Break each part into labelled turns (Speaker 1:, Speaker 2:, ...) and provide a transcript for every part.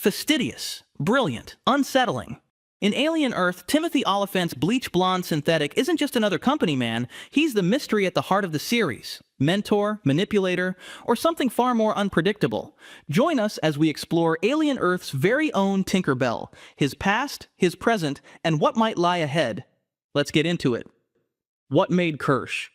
Speaker 1: Fastidious, brilliant, unsettling. In Alien Earth, Timothy Olyphant's bleach-blonde synthetic isn't just another company man, he's the mystery at the heart of the series. Mentor, manipulator, or something far more unpredictable. Join us as we explore Alien Earth's very own Tinker Bell, his past, his present, and what might lie ahead. Let's get into it. What made KIRSH?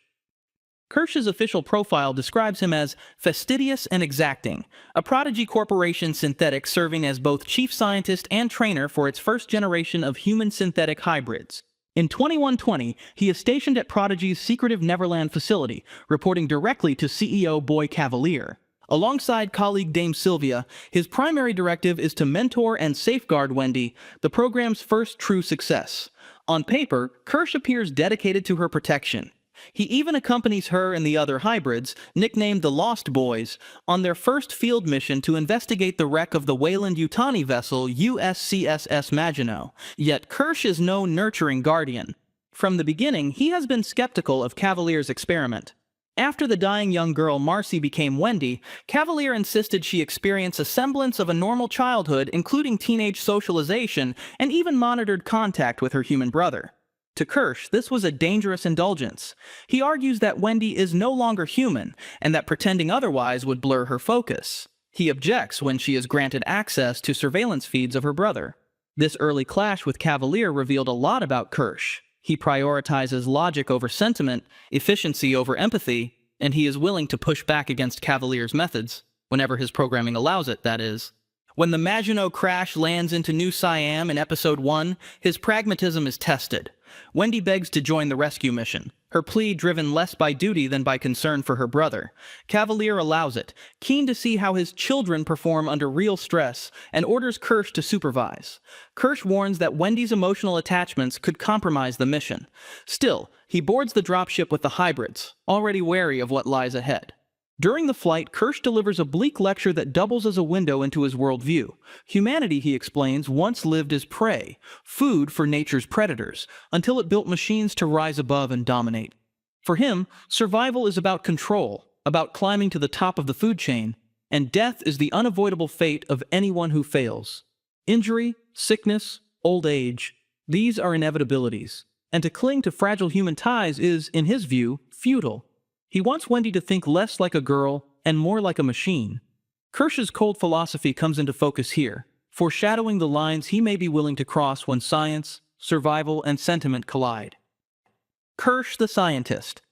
Speaker 1: KIRSH's official profile describes him as fastidious and exacting, a Prodigy Corporation synthetic serving as both chief scientist and trainer for its first generation of human-synthetic hybrids. In 2120, he is stationed at Prodigy's secretive Neverland facility, reporting directly to CEO Boy Cavalier. Alongside colleague Dame Sylvia, his primary directive is to mentor and safeguard Wendy, the program's first true success. On paper, KIRSH appears dedicated to her protection. He even accompanies her and the other hybrids, nicknamed the Lost Boys, on their first field mission to investigate the wreck of the Weyland-Yutani vessel USCSS Maginot. Yet KIRSH is no nurturing guardian. From the beginning, he has been skeptical of Cavalier's experiment. After the dying young girl Marcy became Wendy, Cavalier insisted she experience a semblance of a normal childhood, including teenage socialization, and even monitored contact with her human brother. To KIRSH, this was a dangerous indulgence. He argues that Wendy is no longer human, and that pretending otherwise would blur her focus. He objects when she is granted access to surveillance feeds of her brother. This early clash with Cavalier revealed a lot about KIRSH. He prioritizes logic over sentiment, efficiency over empathy, and he is willing to push back against Cavalier's methods, whenever his programming allows it, that is. When the Maginot crash lands into New Siam in Episode 1, his pragmatism is tested. Wendy begs to join the rescue mission, her plea driven less by duty than by concern for her brother. Cavalier allows it, keen to see how his children perform under real stress, and orders KIRSH to supervise. KIRSH warns that Wendy's emotional attachments could compromise the mission. Still, he boards the dropship with the hybrids, already wary of what lies ahead. During the flight, KIRSH delivers a bleak lecture that doubles as a window into his worldview. Humanity, he explains, once lived as prey, food for nature's predators, until it built machines to rise above and dominate. For him, survival is about control, about climbing to the top of the food chain, and death is the unavoidable fate of anyone who fails. Injury, sickness, old age, these are inevitabilities, and to cling to fragile human ties is, in his view, futile. He wants Wendy to think less like a girl and more like a machine. KIRSH's cold philosophy comes into focus here, foreshadowing the lines he may be willing to cross when science, survival, and sentiment collide. KIRSH the Scientist.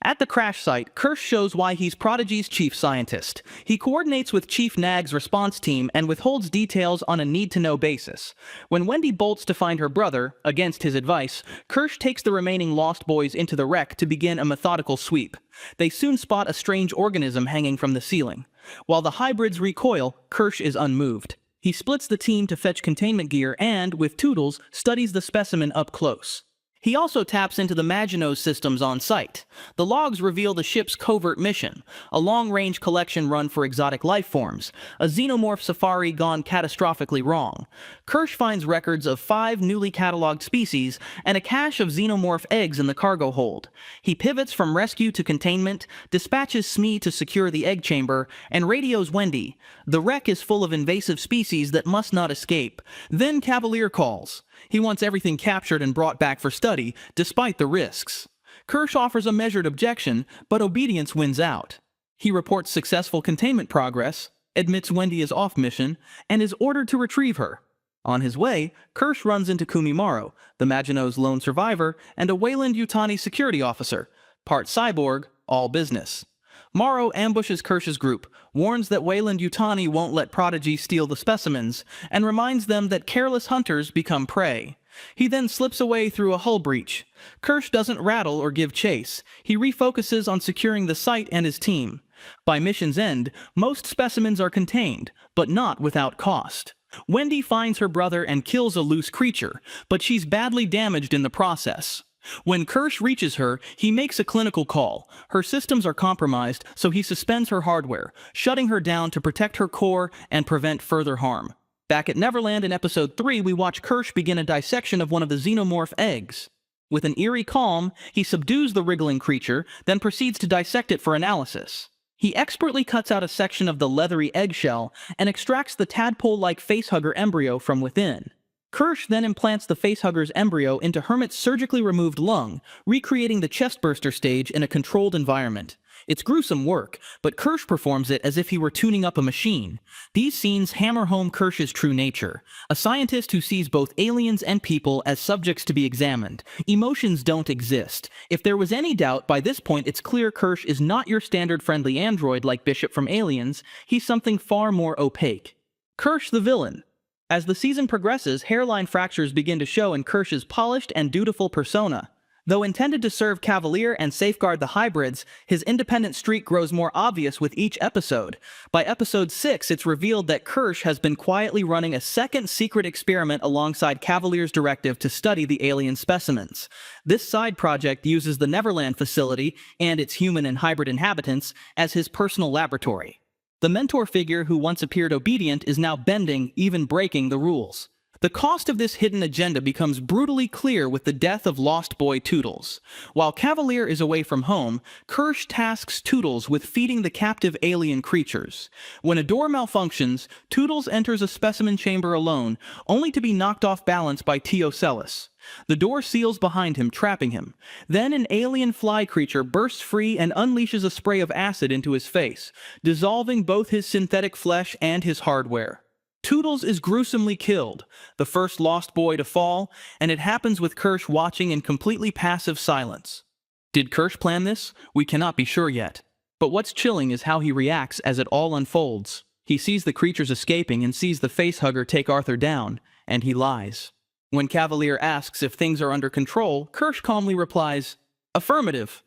Speaker 1: At the crash site, KIRSH shows why he's Prodigy's chief scientist. He coordinates with Chief Nag's response team and withholds details on a need-to-know basis. When Wendy bolts to find her brother, against his advice, KIRSH takes the remaining Lost Boys into the wreck to begin a methodical sweep. They soon spot a strange organism hanging from the ceiling. While the hybrids recoil, KIRSH is unmoved. He splits the team to fetch containment gear and, with Tootles, studies the specimen up close. He also taps into the Maginot systems on site. The logs reveal the ship's covert mission, a long-range collection run for exotic life forms, a xenomorph safari gone catastrophically wrong. KIRSH finds records of 5 newly cataloged species and a cache of xenomorph eggs in the cargo hold. He pivots from rescue to containment, dispatches Smee to secure the egg chamber, and radios Wendy. The wreck is full of invasive species that must not escape. Then Cavalier calls. He wants everything captured and brought back for study, despite the risks. KIRSH offers a measured objection, but obedience wins out. He reports successful containment progress, admits Wendy is off mission, and is ordered to retrieve her. On his way, KIRSH runs into Kumi Morrow, the Maginot's lone survivor, and a Weyland-Yutani security officer, part cyborg, all business. Morrow ambushes KIRSH's group, warns that Weyland-Yutani won't let Prodigy steal the specimens, and reminds them that careless hunters become prey. He then slips away through a hull breach. KIRSH doesn't rattle or give chase. He refocuses on securing the site and his team. By mission's end, most specimens are contained, but not without cost. Wendy finds her brother and kills a loose creature, but she's badly damaged in the process. When KIRSH reaches her, he makes a clinical call. Her systems are compromised, so he suspends her hardware, shutting her down to protect her core and prevent further harm. Back at Neverland in Episode 3, we watch KIRSH begin a dissection of one of the xenomorph eggs. With an eerie calm, he subdues the wriggling creature, then proceeds to dissect it for analysis. He expertly cuts out a section of the leathery eggshell and extracts the tadpole-like facehugger embryo from within. KIRSH then implants the facehugger's embryo into Hermit's surgically removed lung, recreating the chestburster stage in a controlled environment. It's gruesome work, but KIRSH performs it as if he were tuning up a machine. These scenes hammer home KIRSH's true nature, a scientist who sees both aliens and people as subjects to be examined. Emotions don't exist. If there was any doubt, by this point it's clear KIRSH is not your standard friendly android like Bishop from Aliens. He's something far more opaque. KIRSH the villain. As the season progresses, hairline fractures begin to show in KIRSH's polished and dutiful persona. Though intended to serve Cavalier and safeguard the hybrids, his independent streak grows more obvious with each episode. By episode 6, it's revealed that KIRSH has been quietly running a second secret experiment alongside Cavalier's directive to study the alien specimens. This side project uses the Neverland facility and its human and hybrid inhabitants as his personal laboratory. The mentor figure who once appeared obedient is now bending, even breaking the rules. The cost of this hidden agenda becomes brutally clear with the death of lost boy Tootles. While Cavalier is away from home, KIRSH tasks Tootles with feeding the captive alien creatures. When a door malfunctions, Tootles enters a specimen chamber alone, only to be knocked off balance by Teocellus. The door seals behind him, trapping him. Then an alien fly creature bursts free and unleashes a spray of acid into his face, dissolving both his synthetic flesh and his hardware. Tootles is gruesomely killed, the first lost boy to fall, and it happens with KIRSH watching in completely passive silence. Did KIRSH plan this? We cannot be sure yet. But what's chilling is how he reacts as it all unfolds. He sees the creatures escaping and sees the facehugger take Arthur down, and he lies. When Cavalier asks if things are under control, KIRSH calmly replies, "Affirmative."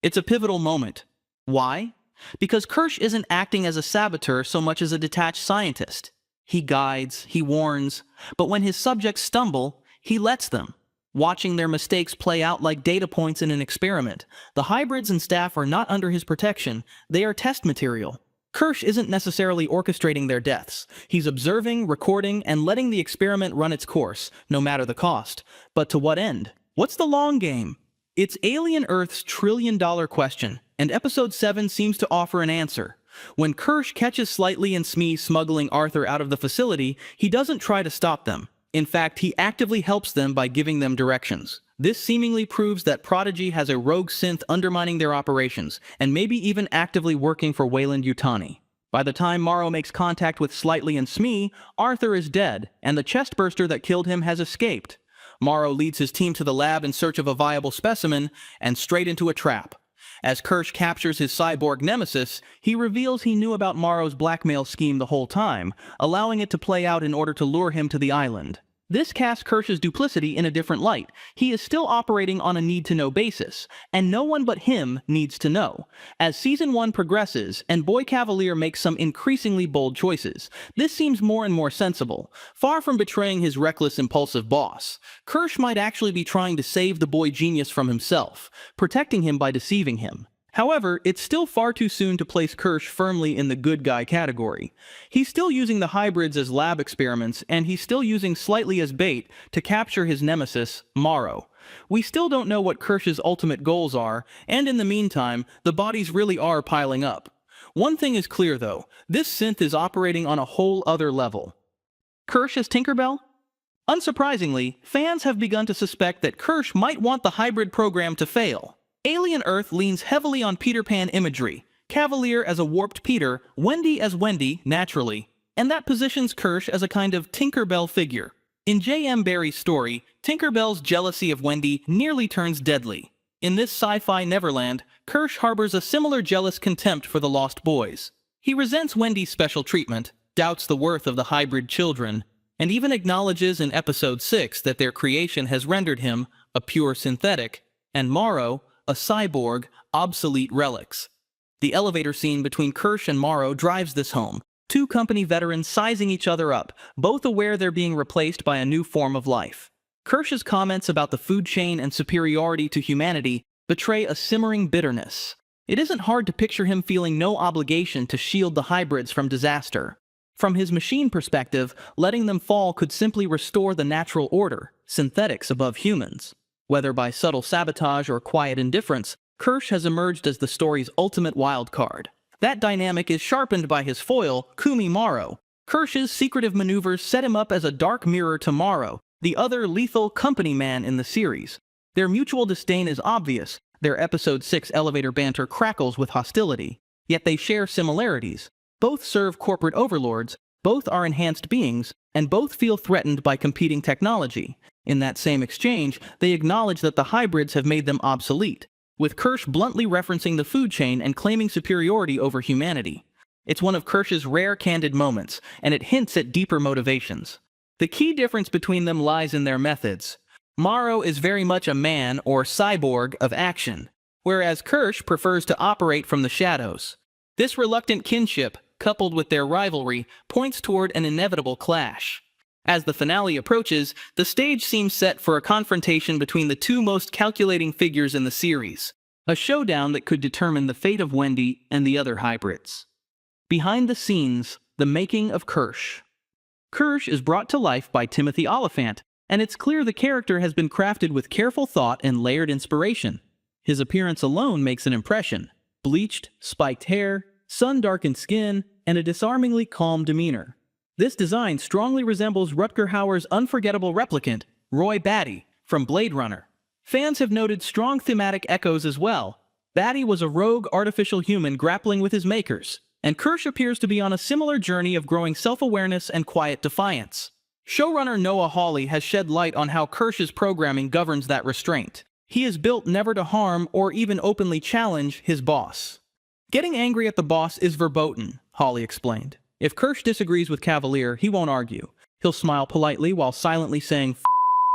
Speaker 1: It's a pivotal moment. Why? Because KIRSH isn't acting as a saboteur so much as a detached scientist. He guides, he warns, but when his subjects stumble, he lets them, watching their mistakes play out like data points in an experiment. The hybrids and staff are not under his protection, they are test material. KIRSH isn't necessarily orchestrating their deaths. He's observing, recording, and letting the experiment run its course, no matter the cost. But to what end? What's the long game? It's Alien Earth's trillion-dollar question, and Episode 7 seems to offer an answer. When KIRSH catches Slightly and Smee smuggling Arthur out of the facility, he doesn't try to stop them. In fact, he actively helps them by giving them directions. This seemingly proves that Prodigy has a rogue synth undermining their operations, and maybe even actively working for Weyland-Yutani. By the time Morrow makes contact with Slightly and Smee, Arthur is dead, and the chestburster that killed him has escaped. Morrow leads his team to the lab in search of a viable specimen, and straight into a trap. As KIRSH captures his cyborg nemesis, he reveals he knew about Morrow's blackmail scheme the whole time, allowing it to play out in order to lure him to the island. This casts KIRSH's duplicity in a different light. He is still operating on a need-to-know basis, and no one but him needs to know. As Season 1 progresses, and Boy Cavalier makes some increasingly bold choices, this seems more and more sensible. Far from betraying his reckless, impulsive boss, KIRSH might actually be trying to save the boy genius from himself, protecting him by deceiving him. However, it's still far too soon to place KIRSH firmly in the good guy category. He's still using the hybrids as lab experiments, and he's still using Slightly as bait to capture his nemesis, Morrow. We still don't know what KIRSH's ultimate goals are, and in the meantime, the bodies really are piling up. One thing is clear though, this synth is operating on a whole other level. KIRSH as Tinkerbell? Unsurprisingly, fans have begun to suspect that KIRSH might want the hybrid program to fail. Alien Earth leans heavily on Peter Pan imagery, Cavalier as a warped Peter, Wendy as Wendy, naturally, and that positions KIRSH as a kind of Tinkerbell figure. In J.M. Barrie's story, Tinkerbell's jealousy of Wendy nearly turns deadly. In this sci-fi Neverland, KIRSH harbors a similar jealous contempt for the Lost Boys. He resents Wendy's special treatment, doubts the worth of the hybrid children, and even acknowledges in Episode 6 that their creation has rendered him a pure synthetic, and Morrow a cyborg, obsolete relics. The elevator scene between KIRSH and Morrow drives this home. Two company veterans sizing each other up, both aware they're being replaced by a new form of life. KIRSH's comments about the food chain and superiority to humanity betray a simmering bitterness. It isn't hard to picture him feeling no obligation to shield the hybrids from disaster. From his machine perspective, letting them fall could simply restore the natural order, synthetics above humans. Whether by subtle sabotage or quiet indifference, KIRSH has emerged as the story's ultimate wild card. That dynamic is sharpened by his foil, Kumi Morrow. KIRSH's secretive maneuvers set him up as a dark mirror to Morrow, the other lethal company man in the series. Their mutual disdain is obvious. Their Episode 6 elevator banter crackles with hostility. Yet they share similarities. Both serve corporate overlords, both are enhanced beings, and both feel threatened by competing technology. In that same exchange, they acknowledge that the hybrids have made them obsolete, with KIRSH bluntly referencing the food chain and claiming superiority over humanity. It's one of KIRSH's rare candid moments, and it hints at deeper motivations. The key difference between them lies in their methods. Morrow is very much a man or cyborg of action, whereas KIRSH prefers to operate from the shadows. This reluctant kinship, coupled with their rivalry, points toward an inevitable clash. As the finale approaches, the stage seems set for a confrontation between the two most calculating figures in the series, a showdown that could determine the fate of Wendy and the other hybrids. Behind the scenes, the making of KIRSH. KIRSH is brought to life by Timothy Olyphant, and it's clear the character has been crafted with careful thought and layered inspiration. His appearance alone makes an impression. Bleached, spiked hair, sun-darkened skin, and a disarmingly calm demeanor. This design strongly resembles Rutger Hauer's unforgettable replicant, Roy Batty, from Blade Runner. Fans have noted strong thematic echoes as well. Batty was a rogue artificial human grappling with his makers, and KIRSH appears to be on a similar journey of growing self-awareness and quiet defiance. Showrunner Noah Hawley has shed light on how KIRSH's programming governs that restraint. He is built never to harm or even openly challenge his boss. Getting angry at the boss is verboten, Hawley explained. If KIRSH disagrees with Cavalier, he won't argue. He'll smile politely while silently saying "F***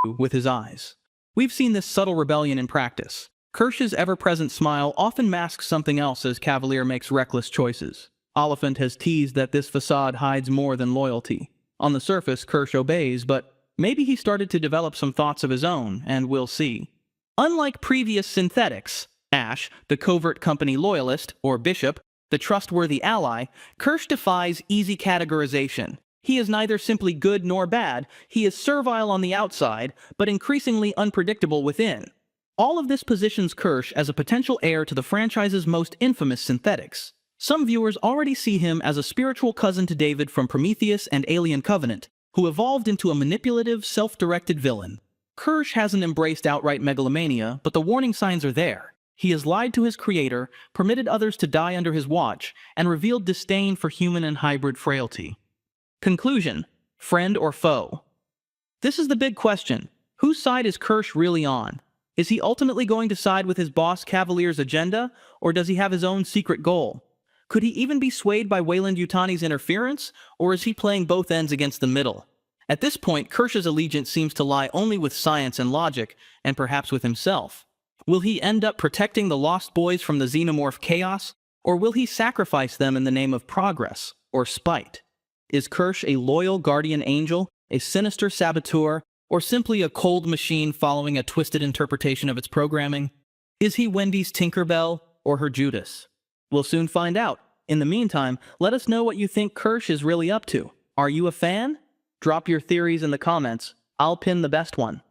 Speaker 1: you" with his eyes. We've seen this subtle rebellion in practice. KIRSH's ever-present smile often masks something else as Cavalier makes reckless choices. Olyphant has teased that this facade hides more than loyalty. On the surface, KIRSH obeys, but maybe he started to develop some thoughts of his own, and we'll see. Unlike previous synthetics, Ash, the covert company loyalist, or Bishop, the trustworthy ally, KIRSH defies easy categorization. He is neither simply good nor bad, he is servile on the outside, but increasingly unpredictable within. All of this positions KIRSH as a potential heir to the franchise's most infamous synthetics. Some viewers already see him as a spiritual cousin to David from Prometheus and Alien Covenant, who evolved into a manipulative, self-directed villain. KIRSH hasn't embraced outright megalomania, but the warning signs are there. He has lied to his creator, permitted others to die under his watch, and revealed disdain for human and hybrid frailty. Conclusion: friend or foe? This is the big question. Whose side is KIRSH really on? Is he ultimately going to side with his boss Cavalier's agenda, or does he have his own secret goal? Could he even be swayed by Weyland-Yutani's interference, or is he playing both ends against the middle? At this point, KIRSH's allegiance seems to lie only with science and logic, and perhaps with himself. Will he end up protecting the Lost Boys from the xenomorph chaos, or will he sacrifice them in the name of progress, or spite? Is KIRSH a loyal guardian angel, a sinister saboteur, or simply a cold machine following a twisted interpretation of its programming? Is he Wendy's Tinkerbell, or her Judas? We'll soon find out. In the meantime, let us know what you think KIRSH is really up to. Are you a fan? Drop your theories in the comments. I'll pin the best one.